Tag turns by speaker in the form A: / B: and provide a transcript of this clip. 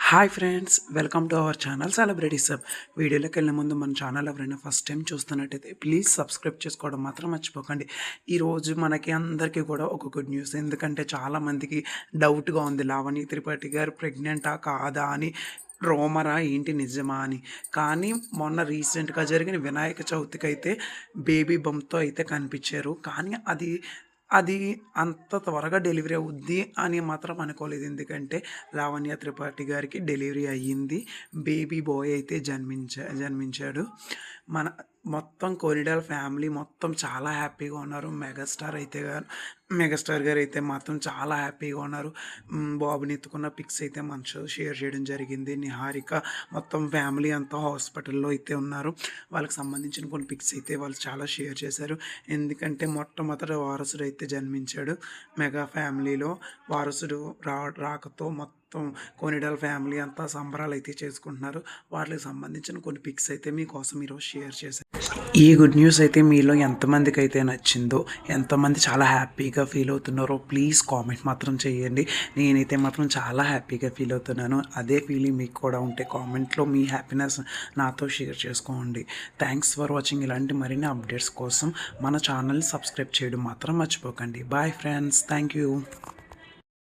A: Hi friends, welcome to our channel celebrities hub. వీడియోలోకి వెళ్ళే ముందు మన ఛానల్ ఎవరైనా ఫస్ట్ టైం చూస్తున్నట్టయితే ప్లీజ్ సబ్స్క్రైబ్ చేసుకోవడం మాత్రం మర్చిపోకండి. ఈరోజు మనకి అందరికీ కూడా ఒక గుడ్ న్యూస్. ఎందుకంటే చాలామందికి డౌట్గా ఉంది, లావణ్య త్రిపాఠి గారు ప్రెగ్నెంటా కాదా అని, రోమరా ఏంటి నిజమా అని. కానీ మొన్న రీసెంట్గా జరిగిన వినాయక చవితికి అయితే బేబీ బంప్తో అయితే కనిపించారు. కానీ అది అది అంత త్వరగా డెలివరీ అవుద్ది అని మాత్రం అనుకోలేదు. ఎందుకంటే లావణ్య త్రిపాఠి గారికి డెలివరీ అయ్యింది. బేబీ బాయ్ అయితే జన్మించాడు. మన మొత్తం కొనిడాల ఫ్యామిలీ మొత్తం చాలా హ్యాపీగా ఉన్నారు. మెగాస్టార్ గారు అయితే మాత్రం చాలా హ్యాపీగా ఉన్నారు. బాబుని ఎత్తుకున్న పిక్స్ అయితే మనతో షేర్ చేయడం జరిగింది. నిహారిక మొత్తం ఫ్యామిలీ అంతా హాస్పిటల్లో అయితే ఉన్నారు. వాళ్ళకి సంబంధించిన కొన్ని పిక్స్ అయితే వాళ్ళు చాలా షేర్ చేశారు. ఎందుకంటే మొట్టమొదటి వారసుడు అయితే జన్మించాడు. మెగా ఫ్యామిలీలో వారసుడు రాకతో మొత్తం కొనిడాల ఫ్యామిలీ అంతా సంబరాలు అయితే చేసుకుంటున్నారు. వాటికి సంబంధించిన కొన్ని పిక్స్ అయితే మీకోసం ఈరోజు షేర్ చేశాను. ఈ గుడ్ న్యూస్ అయితే మీలో ఎంతమందికి అయితే నచ్చిందో, ఎంతమంది చాలా హ్యాపీగా ఫీల్ అవుతున్నారో ప్లీజ్ కామెంట్ మాత్రం చేయండి. నేనైతే మాత్రం చాలా హ్యాపీగా ఫీల్ అవుతున్నాను. అదే ఫీలింగ్ మీకు కూడా ఉంటే కామెంట్లో మీ హ్యాపీనెస్ నాతో షేర్ చేసుకోండి. Thanks for watching. ఇలాంటి మరిన్ని అప్డేట్స్ కోసం మన ఛానల్ని సబ్స్క్రైబ్ చేయడం మాత్రం మర్చిపోకండి. Bye friends, thank you.